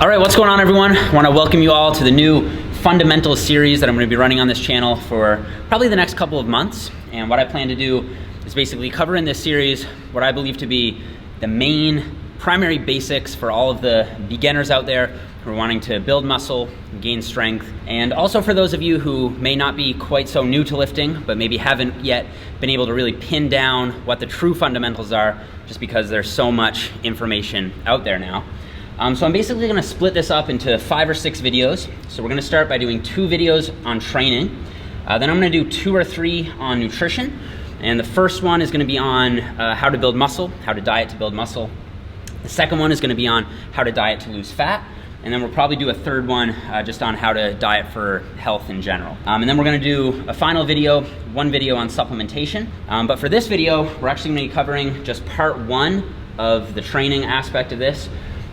All right, what's going on, everyone? I want to welcome you all to the new fundamentals series that I'm going to be running on this channel for probably the next couple of months. And what I plan to do is basically cover in this series what I believe to be the main primary basics for all of the beginners out there who are wanting to build muscle, gain strength, and also for those of you who may not be quite so new to lifting, but maybe haven't yet been able to really pin down what the true fundamentals are, just because there's so much information out there now. So I'm basically going to split this up into 5 or 6 videos. So we're going to start by doing 2 videos on training. Then I'm going to do 2 or 3 on nutrition. And the first one is going to be on how to build muscle, how to diet to build muscle. The second one is going to be on how to diet to lose fat. And then we'll probably do a third one just on how to diet for health in general. And then we're going to do a final video, 1 video on supplementation. But for this video, we're actually going to be covering just part 1 of the training aspect of this.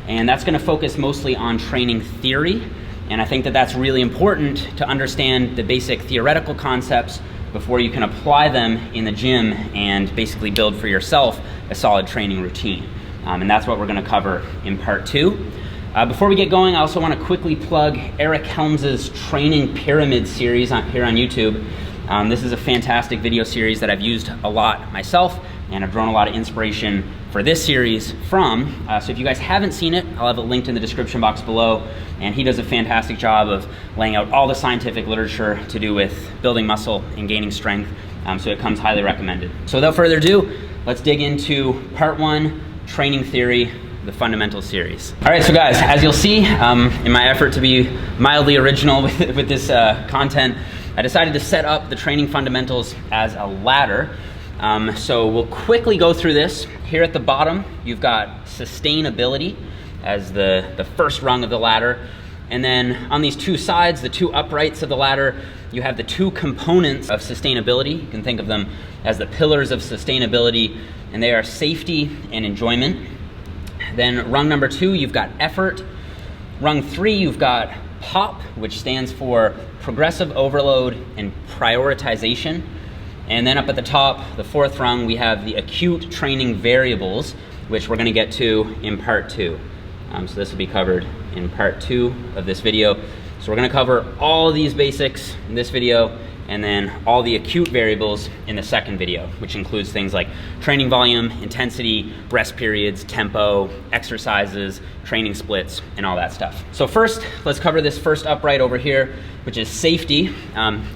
And that's going to focus mostly on training theory. And I think that that's really important to understand the basic theoretical concepts before you can apply them in the gym and basically build for yourself a solid training routine. And that's what we're going to cover in part 2. Before we get going, I also want to quickly plug Eric Helms' Training Pyramid series here on YouTube. This is a fantastic video series that I've used a lot myself, and I've drawn a lot of inspiration for this series from. So if you guys haven't seen it, I'll have it linked in the description box below. And he does a fantastic job of laying out all the scientific literature to do with building muscle and gaining strength. So it comes highly recommended. So without further ado, let's dig into part 1, training theory, the fundamentals series. All right, so guys, as you'll see, in my effort to be mildly original with this content, I decided to set up the training fundamentals as a ladder. So we'll quickly go through this. Here at the bottom, you've got sustainability as the first rung of the ladder. And then on these 2 sides, the 2 uprights of the ladder, you have the 2 components of sustainability. You can think of them as the pillars of sustainability, and they are safety and enjoyment. Then rung number 2, you've got effort. Rung 3, you've got POP, which stands for progressive overload and prioritization. And then up at the top, the 4th rung, we have the acute training variables, which we're going to get to in part 2. So this will be covered in part 2 of this video. So we're going to cover all of these basics in this video, and then all the acute variables in the second video, which includes things like training volume, intensity, rest periods, tempo, exercises, training splits, and all that stuff. So first, let's cover this first upright over here, which is safety.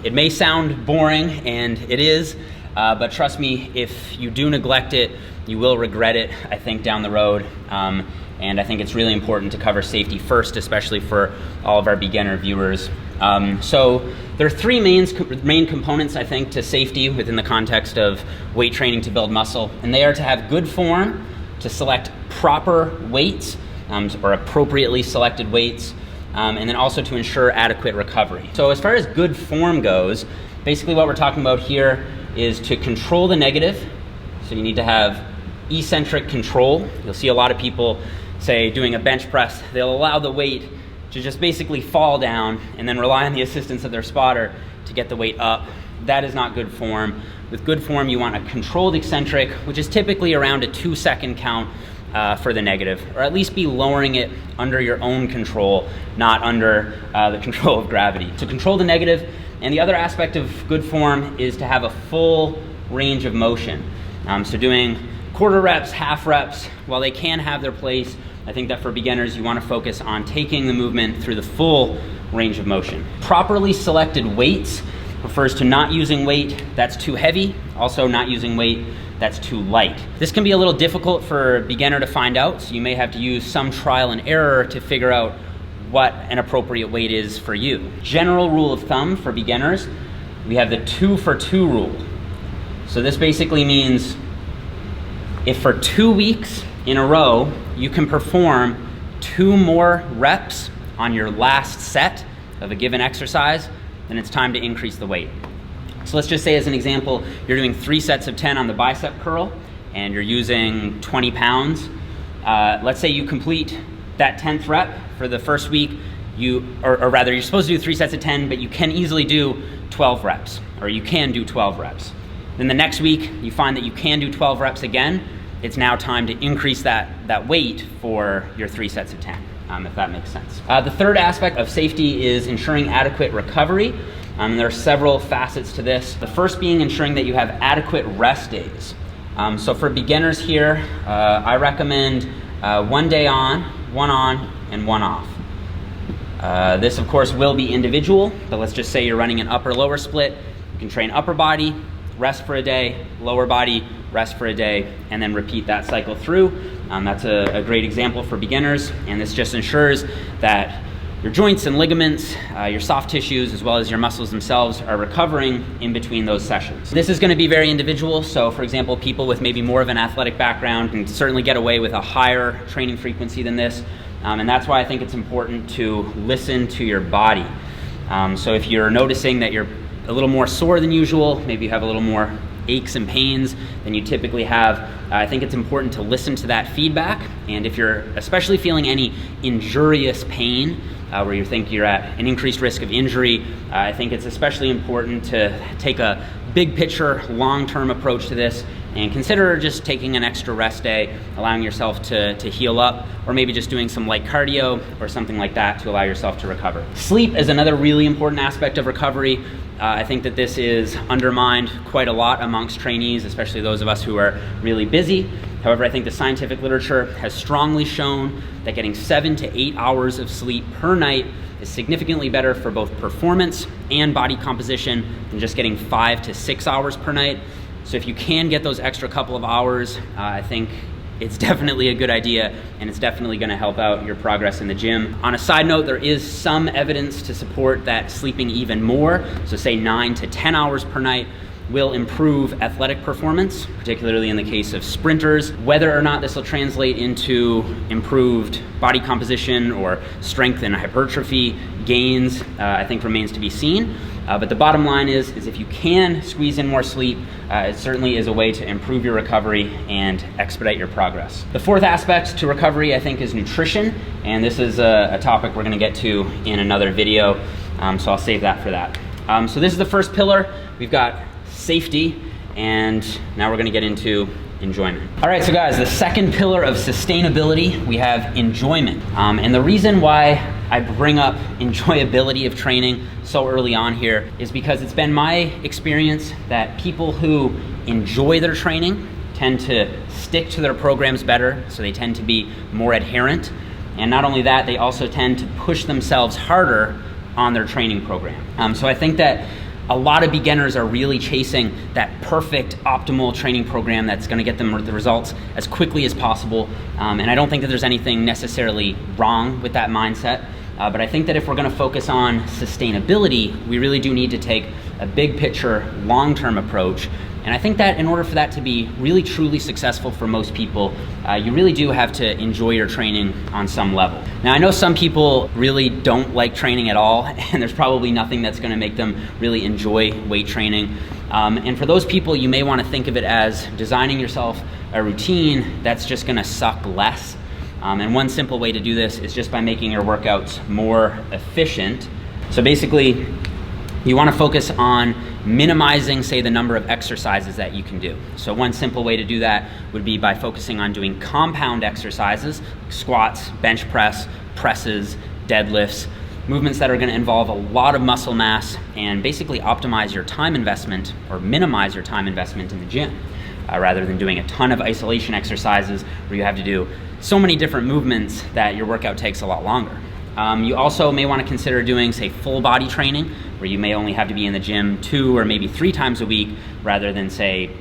It may sound boring, and it is, but trust me, if you do neglect it, you will regret it, I think, down the road. And I think it's really important to cover safety first, especially for all of our beginner viewers. So there are 3 main components, I think, to safety within the context of weight training to build muscle. And they are to have good form, to select proper weights, or appropriately selected weights, and then also to ensure adequate recovery. So as far as good form goes, basically what we're talking about here is to control the negative. So you need to have eccentric control. You'll see a lot of people say doing a bench press, they'll allow the weight to just basically fall down and then rely on the assistance of their spotter to get the weight up. That is not good form. With good form, you want a controlled eccentric, which is typically around a 2-second count for the negative, or at least be lowering it under your own control, not under the control of gravity. To control the negative, and the other aspect of good form is to have a full range of motion. So doing quarter reps, half reps, while they can have their place, I think that for beginners, you want to focus on taking the movement through the full range of motion. Properly selected weights refers to not using weight that's too heavy, also not using weight that's too light. This can be a little difficult for a beginner to find out, so you may have to use some trial and error to figure out what an appropriate weight is for you. General rule of thumb for beginners, we have the 2 for 2 rule. So this basically means if for 2 weeks in a row, you can perform 2 more reps on your last set of a given exercise, then it's time to increase the weight. So let's just say, as an example, you're doing 3 sets of 10 on the bicep curl, and you're using 20 pounds. Let's say you complete that 10th rep for the first week, or rather, you're supposed to do 3 sets of 10, but you can easily do 12 reps, or you can do 12 reps. Then the next week, you find that you can do 12 reps again. It's now time to increase that weight for your 3 sets of 10. if that makes sense. The third aspect of safety is ensuring adequate recovery. There are several facets to this. The first being ensuring that you have adequate rest days. So for beginners here, I recommend 1 day on, and 1 off. This of course will be individual, but let's just say you're running an upper-lower split. You can train upper body, rest for a day, lower body, rest for a day, and then repeat that cycle through. That's a great example for beginners, and this just ensures that your joints and ligaments, your soft tissues, as well as your muscles themselves are recovering in between those sessions. This is going to be very individual, so for example, people with maybe more of an athletic background can certainly get away with a higher training frequency than this, and that's why I think it's important to listen to your body. So if you're noticing that you're a little more sore than usual, maybe you have a little more aches and pains than you typically have, I think it's important to listen to that feedback. And if you're especially feeling any injurious pain, where you think you're at an increased risk of injury, I think it's especially important to take a big picture, long-term approach to this and consider just taking an extra rest day, allowing yourself to heal up, or maybe just doing some light cardio or something like that to allow yourself to recover. Sleep is another really important aspect of recovery. I think that this is undermined quite a lot amongst trainees, especially those of us who are really busy. However, I think the scientific literature has strongly shown that getting 7 to 8 hours of sleep per night is significantly better for both performance and body composition than just getting 5 to 6 hours per night. So if you can get those extra couple of hours, I think it's definitely a good idea, and it's definitely going to help out your progress in the gym. On a side note, there is some evidence to support that sleeping even more, so say 9 to 10 hours per night, will improve athletic performance, particularly in the case of sprinters. Whether or not this will translate into improved body composition or strength and hypertrophy gains, I think remains to be seen. But the bottom line is if you can squeeze in more sleep, it certainly is a way to improve your recovery and expedite your progress. The fourth aspect to recovery, I think, is nutrition. And this is a topic we're gonna get to in another video, so I'll save that for that. So this is the first pillar. We've got safety, and now we're gonna get into enjoyment. All right, so guys, the second pillar of sustainability, we have enjoyment. And the reason why I bring up enjoyability of training so early on here is because it's been my experience that people who enjoy their training tend to stick to their programs better, so they tend to be more adherent. And not only that, they also tend to push themselves harder on their training program. So I think that a lot of beginners are really chasing that perfect, optimal training program that's gonna get them the results as quickly as possible. And I don't think that there's anything necessarily wrong with that mindset. But I think that if we're gonna focus on sustainability, we really do need to take a big picture, long-term approach. And I think that in order for that to be really truly successful for most people, you really do have to enjoy your training on some level. Now, I know some people really don't like training at all, and there's probably nothing that's gonna make them really enjoy weight training. And for those people, you may wanna think of it as designing yourself a routine that's just gonna suck less. And one simple way to do this is just by making your workouts more efficient. So basically, you wanna focus on minimizing, say, the number of exercises that you can do. So one simple way to do that would be by focusing on doing compound exercises, squats, bench press, presses, deadlifts, movements that are gonna involve a lot of muscle mass and basically optimize your time investment or minimize your time investment in the gym, rather than doing a ton of isolation exercises where you have to do so many different movements that your workout takes a lot longer. You also may want to consider doing, say, full body training, where you may only have to be in the gym 2 or maybe 3 times a week, rather than, say,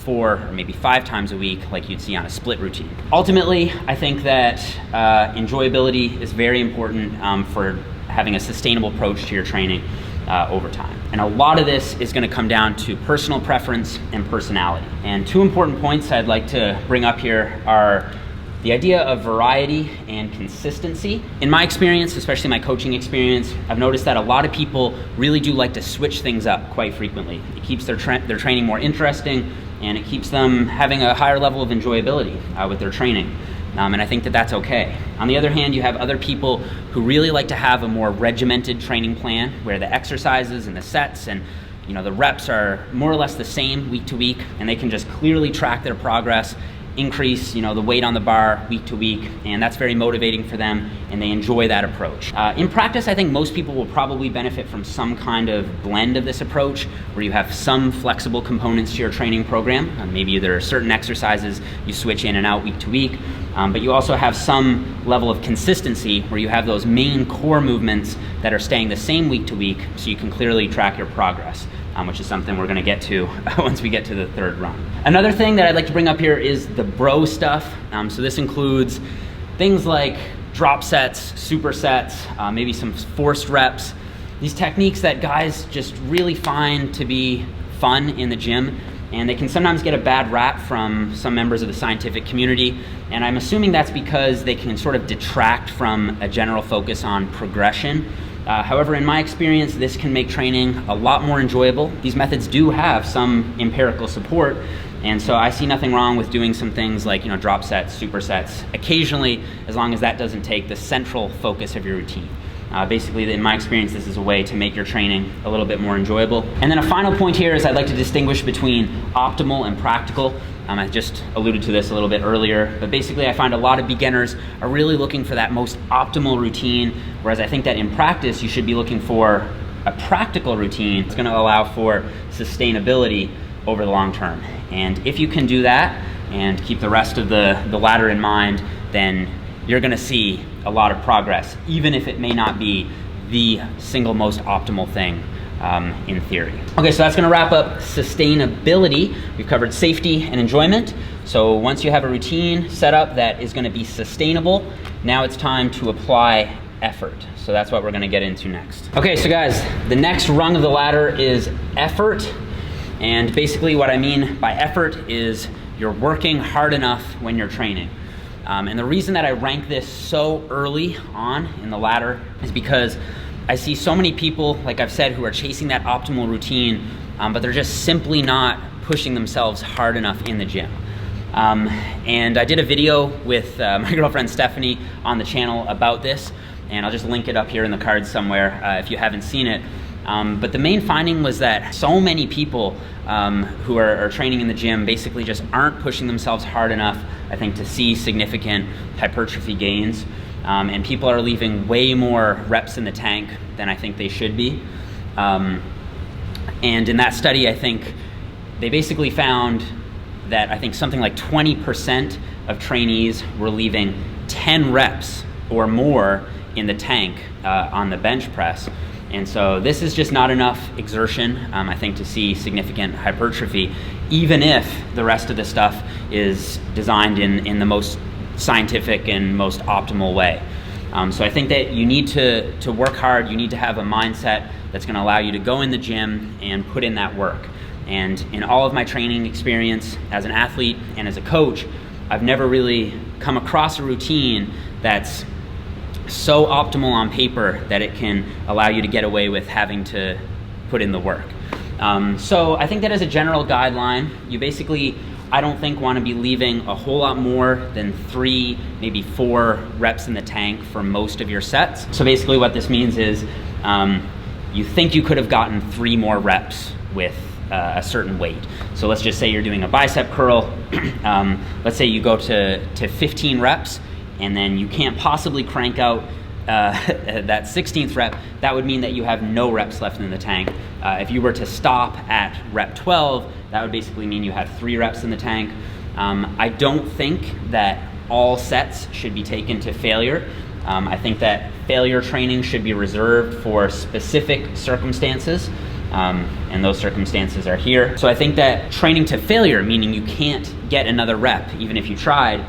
4 or maybe 5 times a week like you'd see on a split routine. Ultimately, I think that enjoyability is very important for having a sustainable approach to your training over time. And a lot of this is going to come down to personal preference and personality. And 2 important points I'd like to bring up here are the idea of variety and consistency. In my experience, especially my coaching experience, I've noticed that a lot of people really do like to switch things up quite frequently. It keeps their training more interesting, and it keeps them having a higher level of enjoyability with their training. And I think that that's okay. On the other hand, you have other people who really like to have a more regimented training plan where the exercises and the sets and the reps are more or less the same week to week, and they can just clearly track their progress increase, the weight on the bar week to week, and that's very motivating for them, and they enjoy that approach. In practice, I think most people will probably benefit from some kind of blend of this approach, where you have some flexible components to your training program. Maybe there are certain exercises you switch in and out week to week, but you also have some level of consistency where you have those main core movements that are staying the same week to week, so you can clearly track your progress. Which is something we're gonna get to once we get to the third run. Another thing that I'd like to bring up here is the bro stuff. So this includes things like drop sets, supersets, maybe some forced reps. These techniques that guys just really find to be fun in the gym, and they can sometimes get a bad rap from some members of the scientific community, and I'm assuming that's because they can sort of detract from a general focus on progression. However, in my experience, this can make training a lot more enjoyable. These methods do have some empirical support, and so I see nothing wrong with doing some things like drop sets, supersets, occasionally, as long as that doesn't take the central focus of your routine. Basically, in my experience, this is a way to make your training a little bit more enjoyable. And then a final point here is I'd like to distinguish between optimal and practical. I just alluded to this a little bit earlier, but basically I find a lot of beginners are really looking for that most optimal routine, whereas I think that in practice you should be looking for a practical routine that's going to allow for sustainability over the long term. And if you can do that and keep the rest of the ladder in mind, then you're going to see a lot of progress, even if it may not be the single most optimal thing in theory. Okay, so that's gonna wrap up sustainability. We've covered safety and enjoyment. So once you have a routine set up that is gonna be sustainable, now it's time to apply effort. So that's what we're gonna get into next. Okay, so guys, the next rung of the ladder is effort. And basically what I mean by effort is you're working hard enough when you're training. And the reason that I rank this so early on in the ladder is because I see so many people, like I've said, who are chasing that optimal routine, but they're just simply not pushing themselves hard enough in the gym. And I did a video with my girlfriend Stephanie on the channel about this, and I'll just link it up here in the cards somewhere if you haven't seen it. But the main finding was that so many people who are training in the gym basically just aren't pushing themselves hard enough, I think, to see significant hypertrophy gains. And people are leaving way more reps in the tank than I think they should be. And in that study, I think they basically found that I think something like 20% of trainees were leaving 10 reps or more in the tank on the bench press. And so this is just not enough exertion, I think, to see significant hypertrophy, even if the rest of the stuff is designed in the most scientific and most optimal way. So I think that you need to work hard. You need to have a mindset that's going to allow you to go in the gym and put in that work. And in all of my training experience as an athlete and as a coach, I've never really come across a routine that's so optimal on paper that it can allow you to get away with having to put in the work. So I think that as a general guideline, you basically, I don't think, want to be leaving a whole lot more than 3, maybe 4 reps in the tank for most of your sets. So basically what this means is you think you could have gotten 3 more reps with a certain weight. So let's just say you're doing a bicep curl. Let's say you go to 15 reps and then you can't possibly crank out that 16th rep. That would mean that you have no reps left in the tank. If you were to stop at rep 12, that would basically mean you have 3 reps in the tank. I don't think that all sets should be taken to failure. I think that failure training should be reserved for specific circumstances, and those circumstances are here. So I think that training to failure, meaning you can't get another rep even if you tried,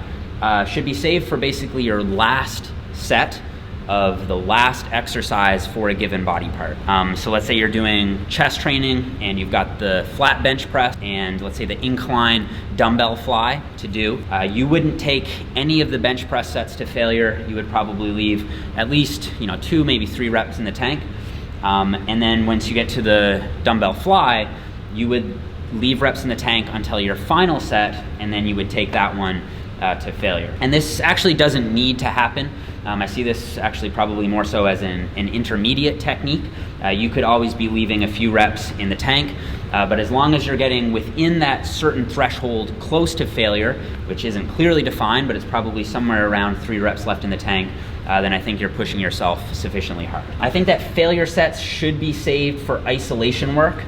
should be saved for basically your last set of the last exercise for a given body part. So let's say you're doing chest training and you've got the flat bench press and let's say the incline dumbbell fly to do. You wouldn't take any of the bench press sets to failure. You would probably leave at least 2, maybe 3 reps in the tank. And then once you get to the dumbbell fly, you would leave reps in the tank until your final set, and then you would take that one to failure. And this actually doesn't need to happen. I see this actually probably more so as an intermediate technique. You could always be leaving a few reps in the tank, but as long as you're getting within that certain threshold close to failure, which isn't clearly defined, but it's probably somewhere around 3 reps left in the tank, then I think you're pushing yourself sufficiently hard. I think that failure sets should be saved for isolation work.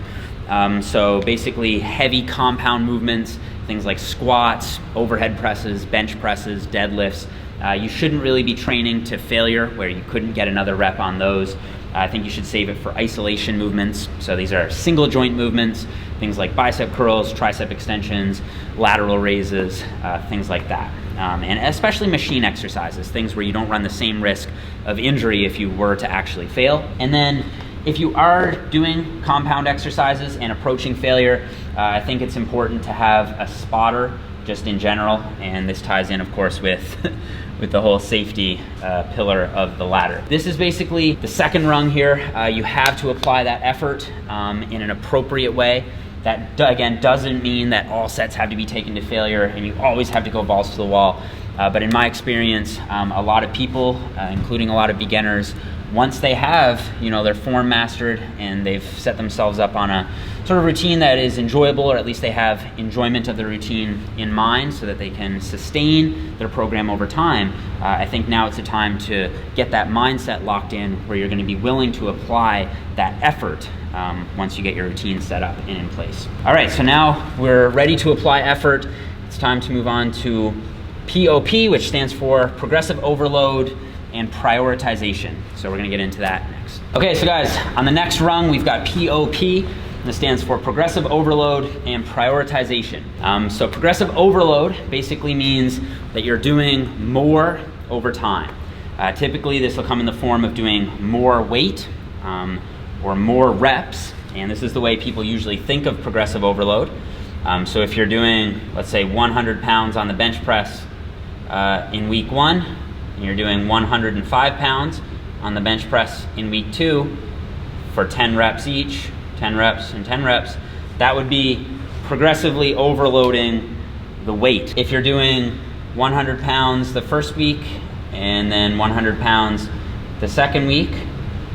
So basically heavy compound movements, things like squats, overhead presses, bench presses, deadlifts. You shouldn't really be training to failure where you couldn't get another rep on those. I think you should save it for isolation movements. So these are single joint movements, things like bicep curls, tricep extensions, lateral raises, things like that. And especially machine exercises, things where you don't run the same risk of injury if you were to actually fail. And then if you are doing compound exercises and approaching failure, I think it's important to have a spotter just in general, and this ties in, of course, with the whole safety pillar of the ladder. This is basically the second rung here. You have to apply that effort in an appropriate way. That, again, doesn't mean that all sets have to be taken to failure and you always have to go balls to the wall. But in my experience, a lot of people, including a lot of beginners, once they have, their form mastered and they've set themselves up on a sort of routine that is enjoyable, or at least they have enjoyment of the routine in mind so that they can sustain their program over time, I think now it's a time to get that mindset locked in where you're going to be willing to apply that effort once you get your routine set up and in place. All right, so now we're ready to apply effort. It's time to move on to POP, which stands for Progressive Overload and Prioritization. So we're gonna get into that next. Okay, so guys, on the next rung, we've got POP. This stands for Progressive Overload and Prioritization. So progressive overload basically means that you're doing more over time. Typically, this will come in the form of doing more weight or more reps, and this is the way people usually think of progressive overload. So if you're doing, let's say, 100 pounds on the bench press in week 1, and you're doing 105 pounds on the bench press in week 2 for 10 reps each, 10 reps and 10 reps, that would be progressively overloading the weight. If you're doing 100 pounds the first week and then 100 pounds the second week,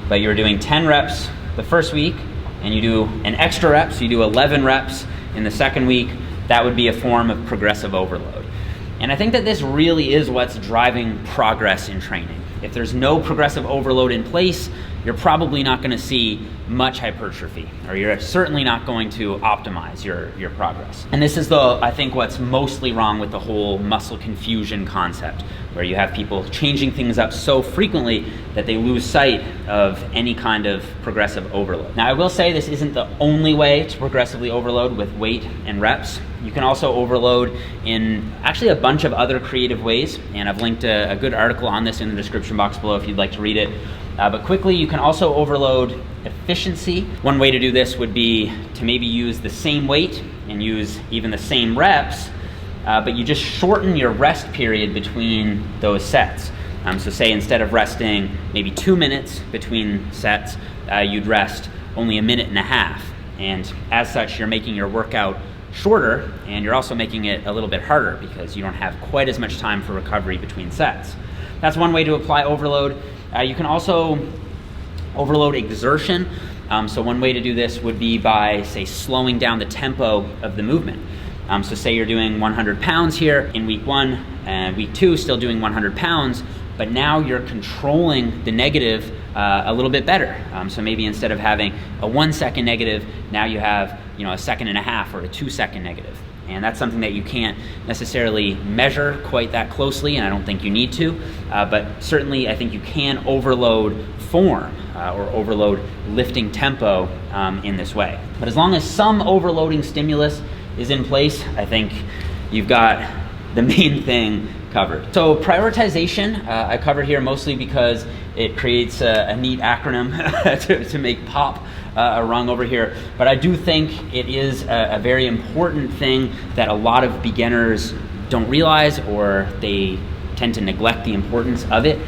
but you're doing 10 reps the first week and you do an extra rep, so you do 11 reps in the second week, that would be a form of progressive overload. And I think that this really is what's driving progress in training. If there's no progressive overload in place, you're probably not gonna see much hypertrophy, or you're certainly not going to optimize your progress. And this is I think what's mostly wrong with the whole muscle confusion concept, where you have people changing things up so frequently that they lose sight of any kind of progressive overload. Now, I will say this isn't the only way to progressively overload with weight and reps. You can also overload in actually a bunch of other creative ways, and I've linked a good article on this in the description box below if you'd like to read it. But quickly, you can also overload efficiency. One way to do this would be to maybe use the same weight and use even the same reps, but you just shorten your rest period between those sets. So say instead of resting maybe 2 minutes between sets, you'd rest only 1.5 minutes. And as such, you're making your workout shorter, and you're also making it a little bit harder because you don't have quite as much time for recovery between sets. That's one way to apply overload. You can also overload exertion. So one way to do this would be by, say, slowing down the tempo of the movement. So say you're doing 100 pounds here in week 1, and week 2 still doing 100 pounds, but now you're controlling the negative a little bit better. So maybe instead of having a 1 second negative, now you have a 1.5 seconds or a 2 second negative. And that's something that you can't necessarily measure quite that closely, and I don't think you need to, but certainly I think you can overload form or overload lifting tempo in this way. But as long as some overloading stimulus is in place, I think you've got the main thing covered. So prioritization, I covered here mostly because it creates a neat acronym to make POP a rung over here. But I do think it is a very important thing that a lot of beginners don't realize, or they tend to neglect the importance of it.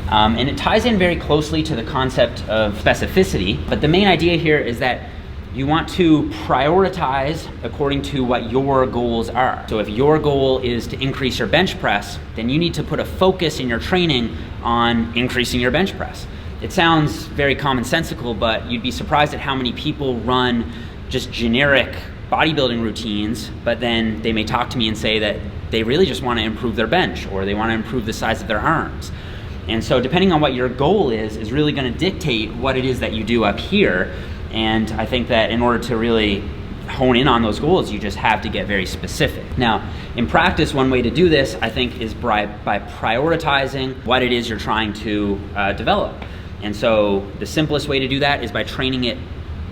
And it ties in very closely to the concept of specificity. But the main idea here is that you want to prioritize according to what your goals are. So if your goal is to increase your bench press, then you need to put a focus in your training on increasing your bench press. It sounds very commonsensical, but you'd be surprised at how many people run just generic bodybuilding routines, but then they may talk to me and say that they really just want to improve their bench, or they want to improve the size of their arms. And so depending on what your goal is really going to dictate what it is that you do up here. And I think that in order to really hone in on those goals, you just have to get very specific. Now, in practice, one way to do this, I think, is by prioritizing what it is you're trying to develop. And so the simplest way to do that is by training it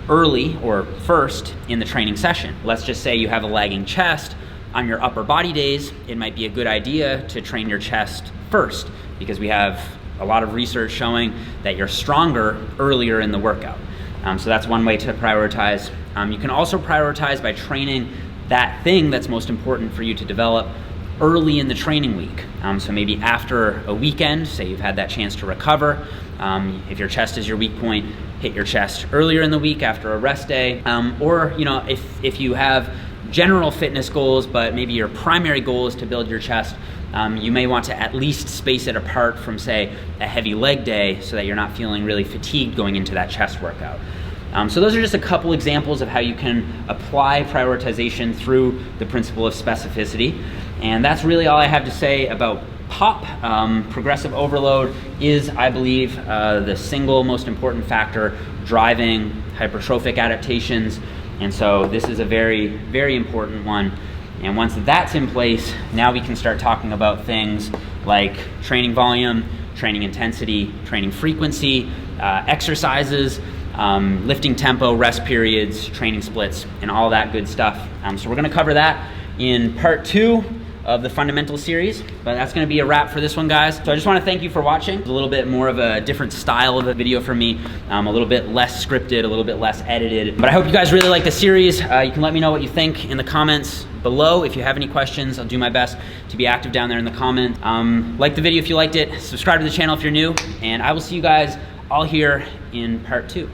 early or first in the training session. Let's just say you have a lagging chest. On your upper body days, it might be a good idea to train your chest first, because we have a lot of research showing that you're stronger earlier in the workout. So that's one way to prioritize. You can also prioritize by training that thing that's most important for you to develop early in the training week. So maybe after a weekend, say you've had that chance to recover. If your chest is your weak point, hit your chest earlier in the week after a rest day. Or if you have general fitness goals, but maybe your primary goal is to build your chest, you may want to at least space it apart from, say, a heavy leg day, so that you're not feeling really fatigued going into that chest workout. So those are just a couple examples of how you can apply prioritization through the principle of specificity. And that's really all I have to say about POP. Progressive overload is, I believe, the single most important factor driving hypertrophic adaptations. And so this is a very, very important one. And once that's in place, now we can start talking about things like training volume, training intensity, training frequency, exercises, lifting tempo, rest periods, training splits, and all that good stuff. So we're gonna cover that in part 2 of the fundamental series, but that's gonna be a wrap for this one, guys. So I just wanna thank you for watching. It's a little bit more of a different style of a video for me, a little bit less scripted, a little bit less edited, but I hope you guys really like the series. You can let me know what you think in the comments below. If you have any questions, I'll do my best to be active down there in the comments. Like the video if you liked it, subscribe to the channel if you're new, and I will see you guys all here in part 2.